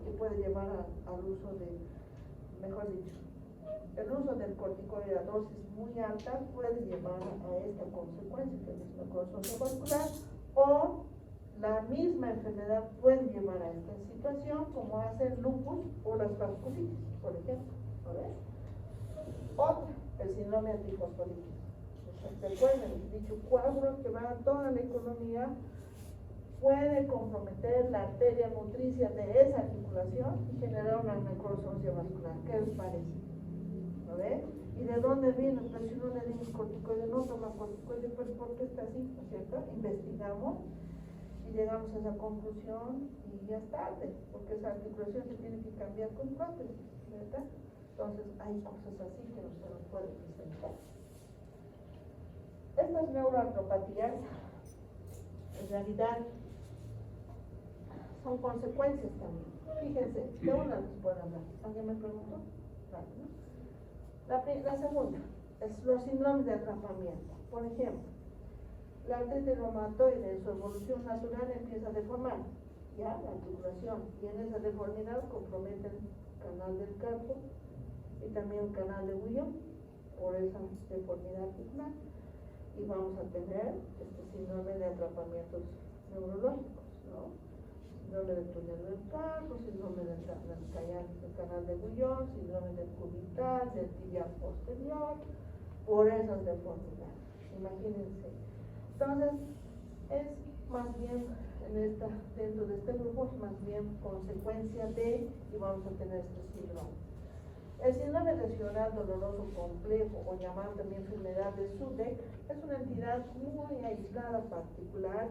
que puede llevar al uso de, mejor dicho, el uso del corticoide a dosis muy altas puede llevar a esta consecuencia, que es la necrosis ósea vascular, o la misma enfermedad puede llevar a esta situación, como hace el lupus o las vasculitis, por ejemplo. ¿Ves? Otra, el síndrome antifosfolítico. Recuerden, dicho cuadro que va a toda la economía, puede comprometer la arteria nutricia de esa articulación y generar una necrosis ósea vascular. ¿Qué les parece? ¿Lo ven? ¿Y de dónde viene? Pues si no le dimos corticoide, no toma corticoide, pues ¿por qué está así? ¿No es cierto? Investigamos y llegamos a esa conclusión y ya es tarde, porque esa articulación se tiene que cambiar con prótesis, ¿verdad? Entonces hay cosas así que no se nos pueden presentar. Estas neuroartropatías, en realidad, son consecuencias también. Fíjense, de una les puedo hablar. ¿Alguien me preguntó? Rápido. La segunda es los síndromes de atrapamiento. Por ejemplo, la artritis reumatoide en su evolución natural empieza a deformar, ¿ya? La articulación, y en esa deformidad compromete el canal del carpo y también el canal de Guillain por esa deformidad articular. Y vamos a tener este síndrome de atrapamientos neurológicos, ¿no? Síndrome del túnel del carpo, síndrome del canal de Guillain, síndrome del cubital, del tibial posterior, por esas deformidades. Imagínense, Entonces, es más bien dentro de este grupo, es más bien consecuencia de, y vamos a tener este síndrome. El síndrome regional doloroso complejo, o llamado también enfermedad de Sudeck, es una entidad muy aislada, particular,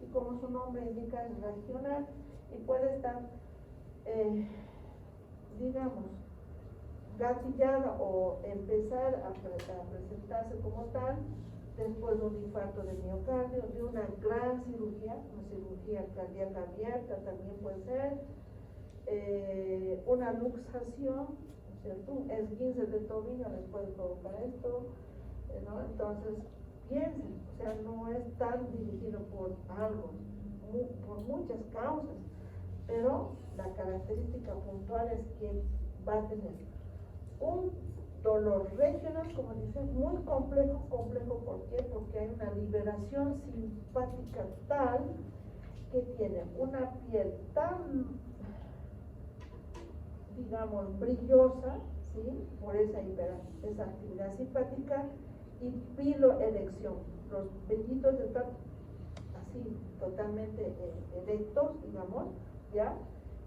y como su nombre indica, es regional, y puede estar, digamos, gatillada o empezar a presentarse como tal después de un infarto de miocardio, de una gran cirugía, una cirugía cardíaca abierta también puede ser, una luxación, ¿no es cierto? Un esguince de tobillo les puede provocar esto, ¿no? Entonces, piensen, o sea, no es tan dirigido por algo, por muchas causas, pero la característica puntual es que va a tener un dolor regional, como dice, muy complejo. ¿Por qué? Porque hay una liberación simpática tal que tiene una piel tan, digamos, brillosa, ¿sí? Por esa actividad simpática, y piloerección. Los vellitos están así, totalmente erectos, digamos, ¿ya?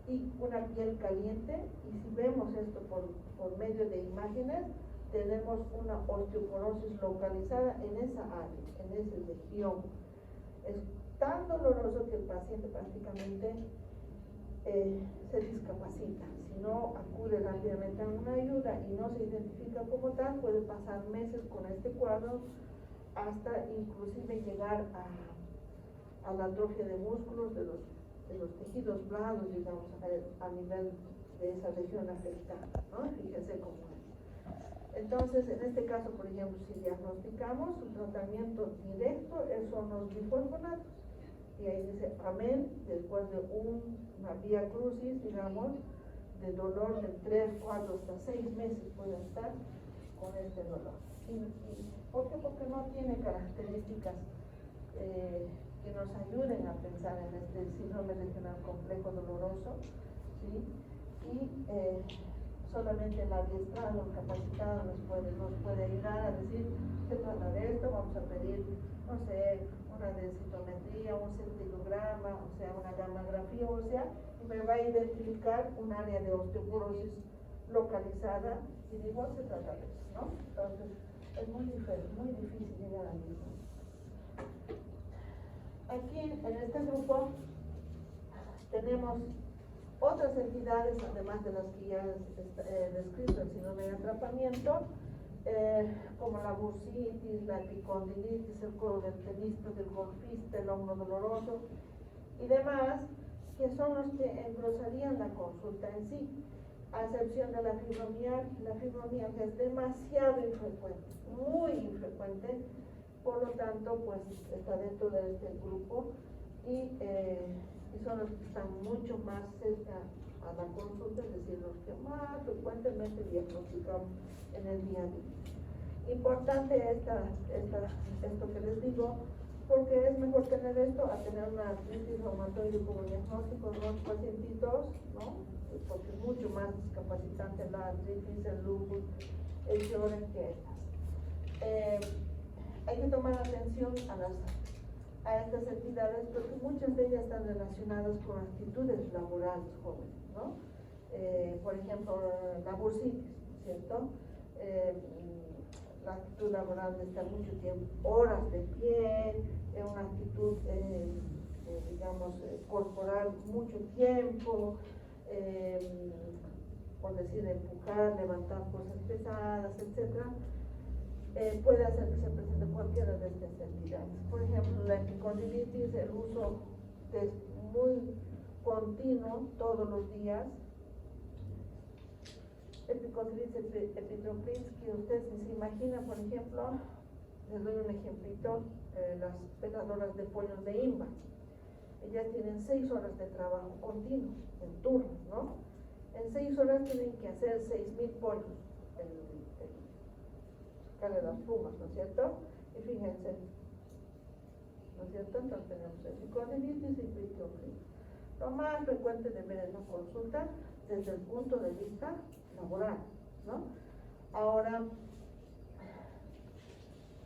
Y una piel caliente, y si vemos esto por medio de imágenes, tenemos una osteoporosis localizada en esa área, en esa región. Es tan doloroso que el paciente prácticamente se discapacita. Si no acude rápidamente a una ayuda y no se identifica como tal, puede pasar meses con este cuadro, hasta inclusive llegar a la atrofia de músculos de los tejidos blandos, digamos, a nivel de esa región afectada, ¿no? Fíjense cómo es. Entonces, en este caso, por ejemplo, si diagnosticamos, un tratamiento directo son los bifosfonatos, y ahí dice amén, después de una vía crucis, digamos, de dolor de 3, 4, hasta 6 meses puede estar con este dolor. ¿Por qué? Porque no tiene características que nos ayuden a pensar en este síndrome regional complejo doloroso, ¿sí? Y solamente el adiestrado, el capacitado nos puede ayudar a decir, se trata de esto, vamos a pedir, no sé, una densitometría, un centilograma, o sea, una gammagrafía ósea, y me va a identificar un área de osteoporosis localizada, y digo, se trata de eso, ¿no? Entonces, es muy difícil llegar al mismo. Aquí, en este grupo, tenemos otras entidades, además de las que ya he descrito, el síndrome de atrapamiento, como la bursitis, la epicondilitis, el codo del tenista, del golfista, el hombro doloroso y demás, que son los que engrosarían la consulta en sí, a excepción de la fibromialgia es demasiado infrecuente, muy infrecuente, por lo tanto, pues está dentro de este grupo, y son los que están mucho más cerca a la consulta, es decir, los que más frecuentemente diagnosticamos en el día a día. Importante esto que les digo, porque es mejor tener esto a tener una artritis reumatoide como diagnóstico de los pacientitos, ¿no? Porque es mucho más discapacitante la artritis, el lupus, el Sjögren que estas. Hay que tomar atención a estas entidades, porque muchas de ellas están relacionadas con actitudes laborales jóvenes, ¿no? Por ejemplo, la bursitis, ¿cierto? La actitud laboral de estar mucho tiempo, horas de pie, una actitud, digamos, corporal mucho tiempo, por decir, empujar, levantar cosas pesadas, etc. Puede hacer que se presente cualquiera de estas entidades. Por ejemplo, la epicondilitis, el uso es muy continuo todos los días. Epicondilitis Epitropinsky, ustedes se imaginan, por ejemplo, les doy un ejemplito, las peladoras de pollos de INVA. Ellas tienen 6 horas de trabajo continuo, en turnos, ¿no? En 6 horas tienen que hacer 6.000 pollos, de las plumas, ¿no es cierto? Y fíjense, ¿no es cierto? Entonces tenemos epicondilitis y epitropinsky. Lo más frecuente de ver en la consulta desde el punto de vista laboral, ¿no? Ahora,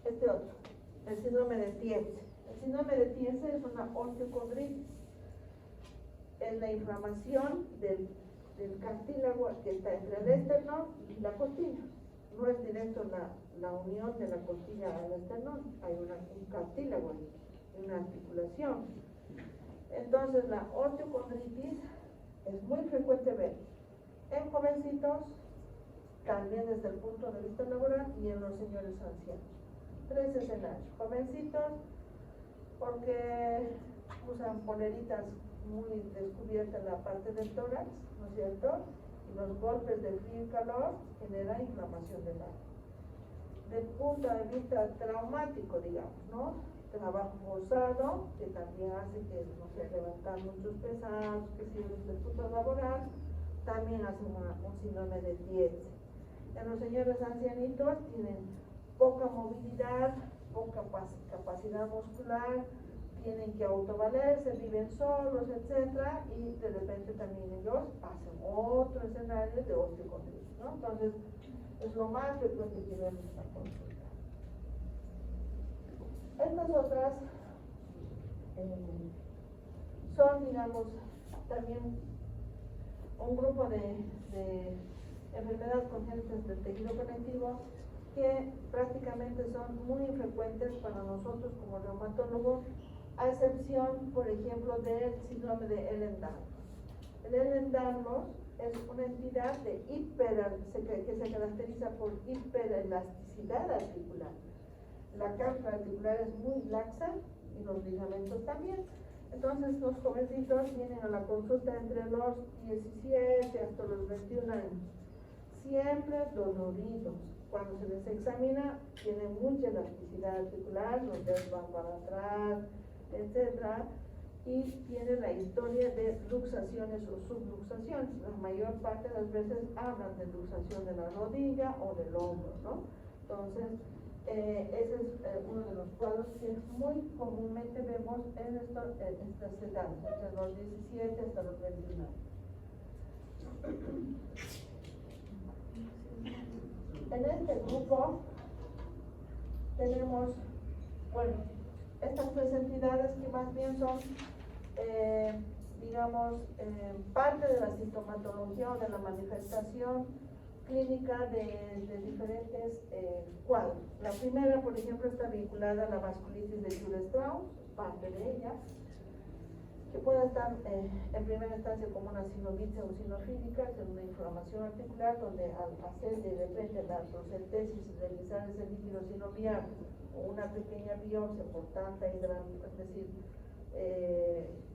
este otro, el síndrome de Tietze. El síndrome de Tietze es una osteocondritis. Es la inflamación del cartílago que está entre el esternón y la costilla. No es directo la unión de la costilla al esternón, hay un cartílago, una articulación. Entonces la osteocondritis es muy frecuente ver en jovencitos, también desde el punto de vista laboral, y en los señores ancianos. 3 escenarios: jovencitos porque usan poleritas muy descubiertas en la parte del tórax, ¿no es cierto? Y los golpes de frío y calor generan inflamación del área. Del punto de vista traumático, digamos, ¿no? Trabajo forzado, que también hace que, no sé, levantar muchos pesados, que sirve desde el punto laboral, también hace un síndrome de Tietze. En los señores ancianitos tienen poca movilidad, poca capacidad muscular, tienen que autovalerse, viven solos, etcétera, y de repente también ellos hacen otro escenario de osteocondritis, ¿no? Entonces, es lo más frecuente que vemos en la consulta. Estas otras son, digamos, también un grupo de enfermedades congénitas del tejido conectivo que prácticamente son muy infrecuentes para nosotros como reumatólogos, a excepción, por ejemplo, del síndrome de Ehlers-Danlos. El Ehlers-Danlos es una entidad que se caracteriza por hiperelasticidad articular. La cápsula articular es muy laxa y los ligamentos también. Entonces los jovencitos vienen a la consulta entre los 17 hasta los 21 años, siempre doloridos. Cuando se les examina, tienen mucha elasticidad articular, los dedos van para atrás, etcétera, y tienen la historia de luxaciones o subluxaciones. La mayor parte de las veces hablan de luxación de la rodilla o del hombro, ¿no? Entonces, ese es uno de los cuadros que muy comúnmente vemos en estas edades, entre los 17 hasta los 21 años. En este grupo tenemos, bueno, estas 3 entidades que más bien son, digamos, parte de la sintomatología o de la manifestación clínica de diferentes cuadros. La primera, por ejemplo, está vinculada a la vasculitis de Jules-Strauss, parte de ella, que puede estar en primera instancia como una sinovitis eosinofílica, que es una inflamación articular, donde al hacer de repente la procentesis y realizar ese líquido sinovial o una pequeña biopsia por tanta hidratación, es decir,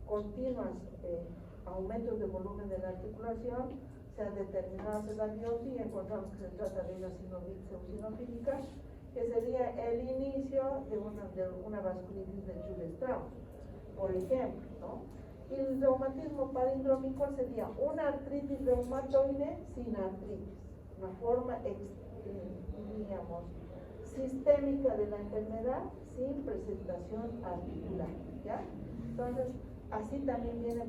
continuas aumentos de volumen de la articulación, se han determinado hacer la biopsia y encontramos que se trata de una sinovitis eosinofílica, que sería el inicio de una vasculitis de Jules-Strauss, por ejemplo, ¿no? Y el reumatismo palindrómico sería una artritis reumatoide sin artritis, una forma, diríamos, sistémica de la enfermedad sin presentación articular, ¿ya? Entonces, así también viene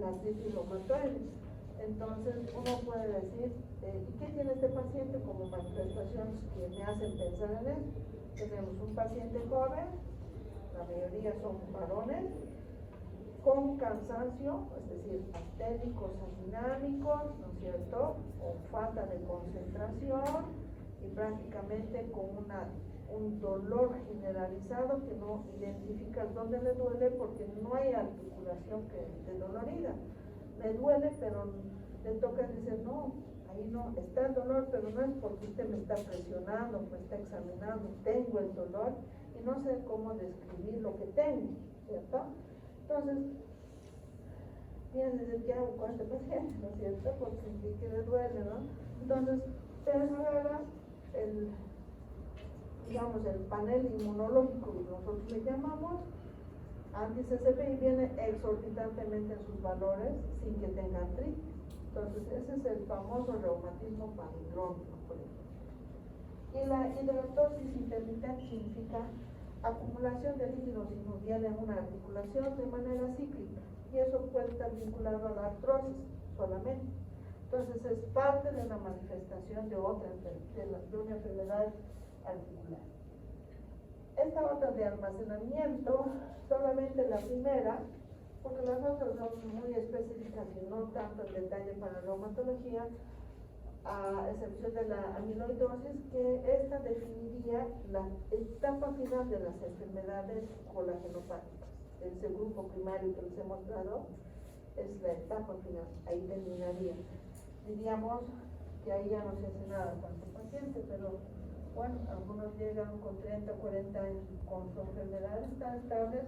la artritis reumatoide. Entonces, uno puede decir, ¿y qué tiene este paciente como manifestaciones que me hacen pensar en él? Tenemos un paciente joven, la mayoría son varones, con cansancio, es decir, asténicos, adinámicos, ¿no es cierto? O falta de concentración y prácticamente con un dolor generalizado que no identificas dónde le duele porque no hay articulación que esté dolorida. Me duele, pero le toca decir, no, ahí no, está el dolor, pero no es porque usted me está presionando, me está examinando, tengo el dolor y no sé cómo describir lo que tengo, ¿cierto? Entonces, tienes que decir, ¿qué hago con este paciente? ¿No es cierto? Porque que le duele, ¿no? Entonces, ustedes agarran digamos, el panel inmunológico que nosotros le llamamos, anti-CCP, y viene exorbitantemente en sus valores sin que tenga artritis. Entonces, ese es el famoso reumatismo palindrómico, por ejemplo. Y la hidratosis intermitente significa acumulación de líquido sinovial en una articulación de manera cíclica, y eso puede estar vinculado a la artrosis solamente. Entonces, es parte de la manifestación de una enfermedad articular. esta otra de almacenamiento, solamente la primera, porque las otras son muy específicas y no tanto en detalle para reumatología, a excepción de la amiloidosis, que esta definiría la etapa final de las enfermedades colagenopáticas. Ese grupo primario que les he mostrado es la etapa final, ahí terminaría. Diríamos que ahí ya no se hace nada con el paciente, pero bueno, algunos llegan con 30 o 40 años con su enfermedades tan estables.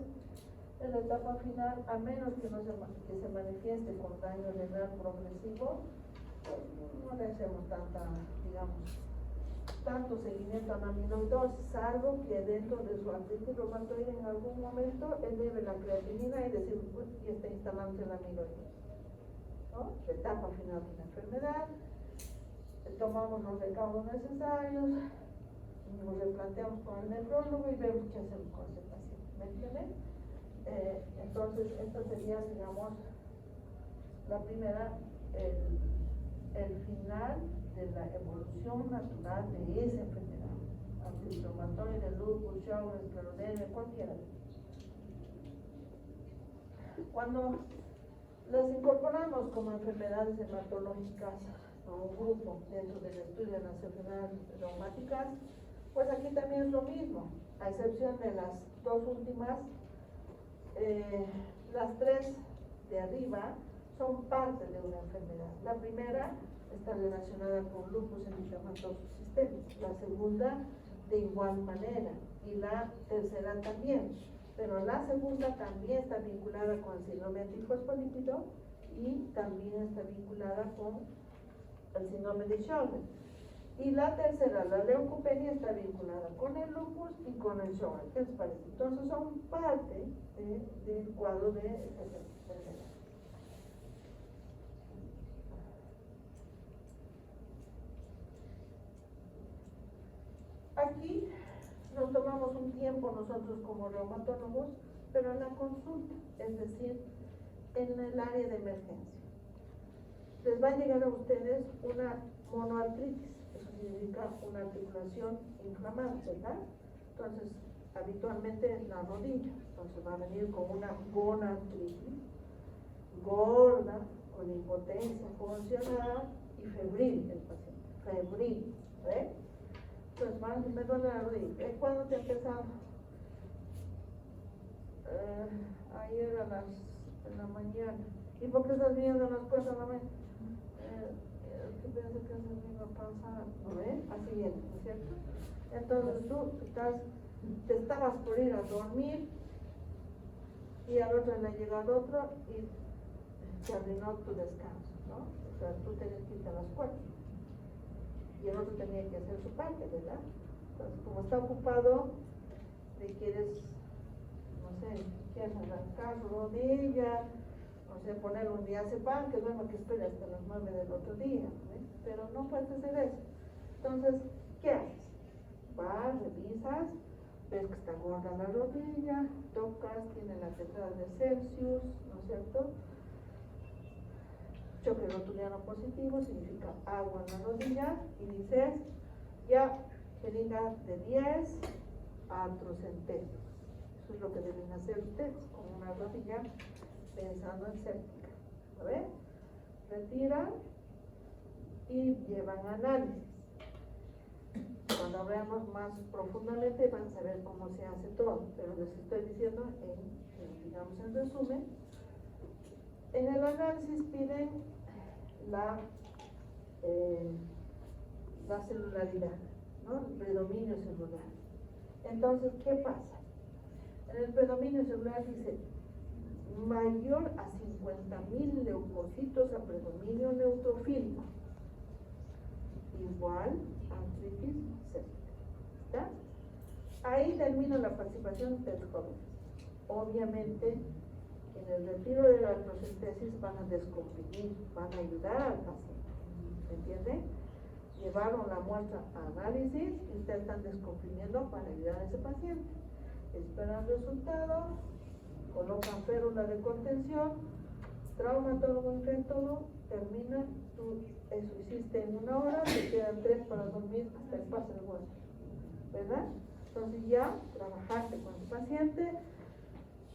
En la etapa final, a menos que se manifieste con daño renal progresivo, pues no le hacemos tanto seguimiento a la amiloidosis, salvo que dentro de su artritis reumatoide en algún momento eleve la creatinina y decir, pues, y está instalándose la amiloidosis, ¿no? La etapa final de la enfermedad, tomamos los recaudos necesarios, nos replanteamos con el nefrólogo y vemos qué hacemos con ese paciente, ¿me entienden? Entonces, esta sería, digamos, la primera, el final de la evolución natural de esa enfermedad, artritis reumatoide, lupus, Sjögren's, esclerodermia, cualquiera. Cuando las incorporamos como enfermedades hematológicas a un grupo dentro del estudio de las enfermedades reumáticas, pues aquí también es lo mismo, a excepción de las dos últimas. Las tres de arriba son parte de una enfermedad. La primera está relacionada con lupus eritematoso sistémico, la segunda de igual manera y la tercera también, pero la segunda también está vinculada con el síndrome antifosfolípido y también está vinculada con el síndrome de Sjögren. Y la tercera, la leucopenia, está vinculada con el lupus y con el Sjögren. ¿Qué les parece? Entonces son parte del cuadro de esta enfermedad. Aquí nos tomamos un tiempo nosotros como reumatólogos, pero en la consulta, es decir, en el área de emergencia. Les va a llegar a ustedes una monoartritis, eso significa una articulación inflamada, ¿verdad? Entonces, habitualmente en la rodilla, entonces va a venir con una gonartritis, gorda, con impotencia funcional y febril el paciente, febril, ¿ves? Entonces, me duele la rodilla. ¿Cuándo te ha empezado? Ayer en la mañana. ¿Y por qué estás viendo las cosas a la mañana? Que pienso que eso me va a pasar, ¿no ves? Así viene, ¿no es cierto? Entonces tú te estabas por ir a dormir y al otro le llega al otro y se arruinó tu descanso, ¿no? O sea, tú tenías que irte a las 4 y el otro tenía que hacer su parte, ¿verdad? Entonces, como está ocupado, le quieres, no sé, quieres arrancar su rodilla, no sé, poner un diazepam, que es bueno que espere hasta las 9 del otro día, ¿ves? Pero no puedes hacer eso. Entonces, ¿qué haces? Vas, revisas, ves que está gorda la rodilla, tocas, tiene las entradas de Celsius, ¿no es cierto? Choque rotuliano positivo significa agua en la rodilla y dices, ya, jeringa de 10 a centésimos. Eso es lo que deben hacer ustedes con una rodilla pensando en séptica. ¿A ver? Retiran y llevan análisis. Cuando veamos más profundamente van a saber cómo se hace todo, pero les estoy diciendo, digamos en resumen, en el análisis piden la celularidad, ¿no? El predominio celular. Entonces, ¿qué pasa? En el predominio celular dice mayor a 50.000 leucocitos a predominio neutrofílico, igual artritis séptica. ¿Está? Ahí termina la participación del joven. Obviamente, en el retiro de la artrocentesis van a descomprimir, van a ayudar al paciente. ¿Me entienden? Llevaron la muestra a análisis y ustedes están descomprimiendo para ayudar a ese paciente. Esperan resultado, colocan férula de contención, traumatólogo, infectólogo, termina, tú eso hiciste en 1 hora, te quedan 3 para dormir hasta el pase del hueso, ¿verdad? Entonces ya trabajaste con el paciente,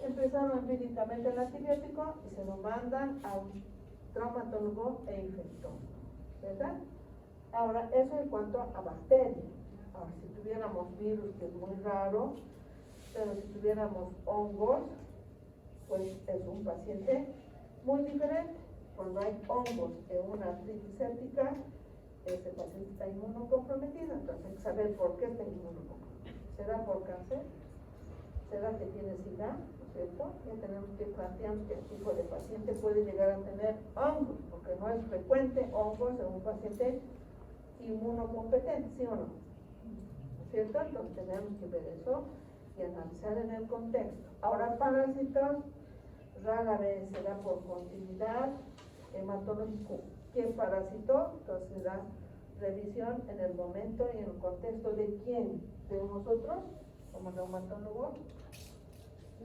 empezaron empíricamente el antibiótico y se lo mandan al traumatólogo e infectólogo, ¿verdad? Ahora, eso en cuanto a bacterias. Ahora, si tuviéramos virus, que es muy raro, pero si tuviéramos hongos, pues es un paciente muy diferente. Cuando hay hongos en una artritis séptica, ese paciente está inmunocomprometido, entonces hay que saber por qué está inmunocomprometido. ¿Será por cáncer? ¿Será que tiene SIDA? ¿No es cierto? Ya tenemos que plantear qué tipo de paciente puede llegar a tener hongos, porque no es frecuente hongos en un paciente inmunocompetente, ¿sí o no? ¿No es cierto? Entonces tenemos que ver eso y analizar en el contexto. Ahora, parásitos, rara vez se da por continuidad hematológico. ¿Quién parasitó? Entonces se da revisión en el momento y en el contexto de quién, de nosotros como reumatólogos.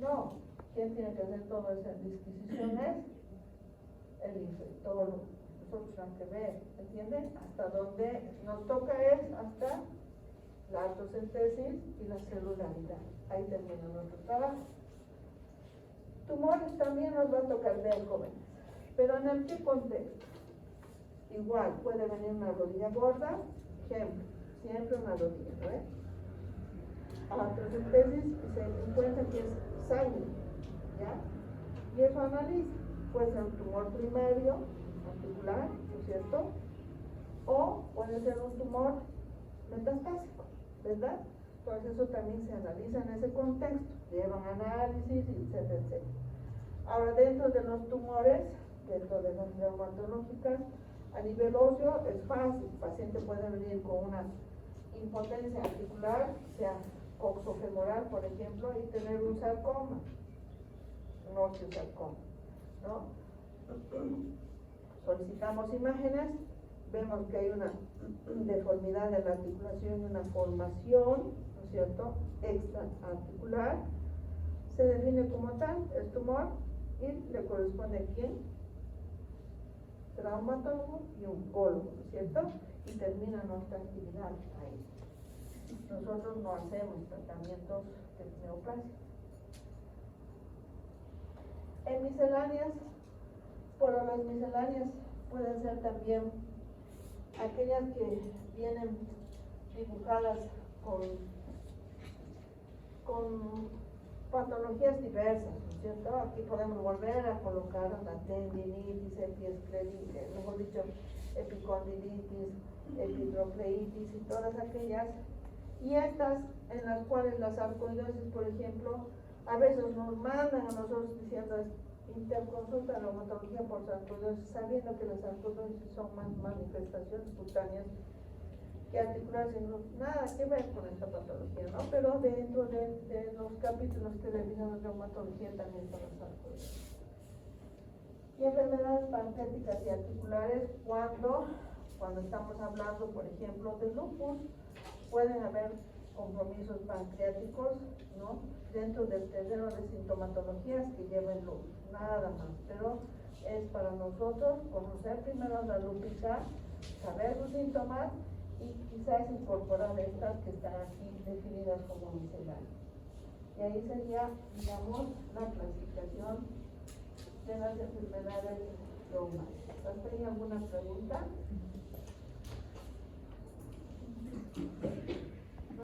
No, ¿quién tiene que hacer todas esas disquisiciones? El infectólogo. Nosotros tenemos que ver, ¿entienden? Hasta donde nos toca es hasta la autocentesis y la celularidad. Ahí termina nuestro trabajo. Tumores también nos va a tocar ver, jóvenes. Pero ¿en el qué contexto? Igual, puede venir una rodilla gorda, ejemplo, siempre una rodilla, ¿no? Autocentesis y se encuentra que es sangre, ¿ya? Y eso analiza. Puede ser un tumor primario, articular, ¿no es cierto? O puede ser un tumor metastásico, ¿verdad? Entonces eso también se analiza en ese contexto, llevan análisis, etcétera, etcétera. Ahora, dentro de los tumores, dentro de las reumatológicas, a nivel óseo es fácil, el paciente puede venir con una impotencia articular, sea coxofemoral, por ejemplo, y tener un sarcoma, un osteosarcoma, ¿no? Solicitamos imágenes, vemos que hay una deformidad de la articulación y una formación, ¿no es cierto?, extraarticular, se define como tal, el tumor, y le corresponde a quién, traumatólogo y oncólogo, ¿no es cierto?, y termina nuestra actividad ahí. Nosotros no hacemos tratamientos de neoplasia. En misceláneas, por las misceláneas pueden ser también aquellas que vienen dibujadas con patologías diversas, ¿no es cierto? Aquí podemos volver a colocar la tendinitis, epiescleritis, mejor dicho, epicondilitis, epidrocleitis y todas aquellas, y estas en las cuales la sarcoidosis, por ejemplo, a veces nos mandan a nosotros diciendo interconsulta reumatología por sarcoidosis, sabiendo que las sarcoidosis son más manifestaciones cutáneas que articulares, nada que ver con esta patología, ¿no? Pero dentro de los capítulos que revisan de reumatología también son las sarcoidosis. Y enfermedades pancreáticas y articulares, cuando estamos hablando, por ejemplo, de lupus, pueden haber compromisos pancreáticos, ¿no?, dentro del terreno de sintomatologías que lleven lupus, nada más, pero es para nosotros conocer primero la lúpica, saber los síntomas y quizás incorporar estas que están aquí definidas como misceláneas. Y ahí sería, digamos, la clasificación de las enfermedades reumáticas. ¿Hay alguna pregunta?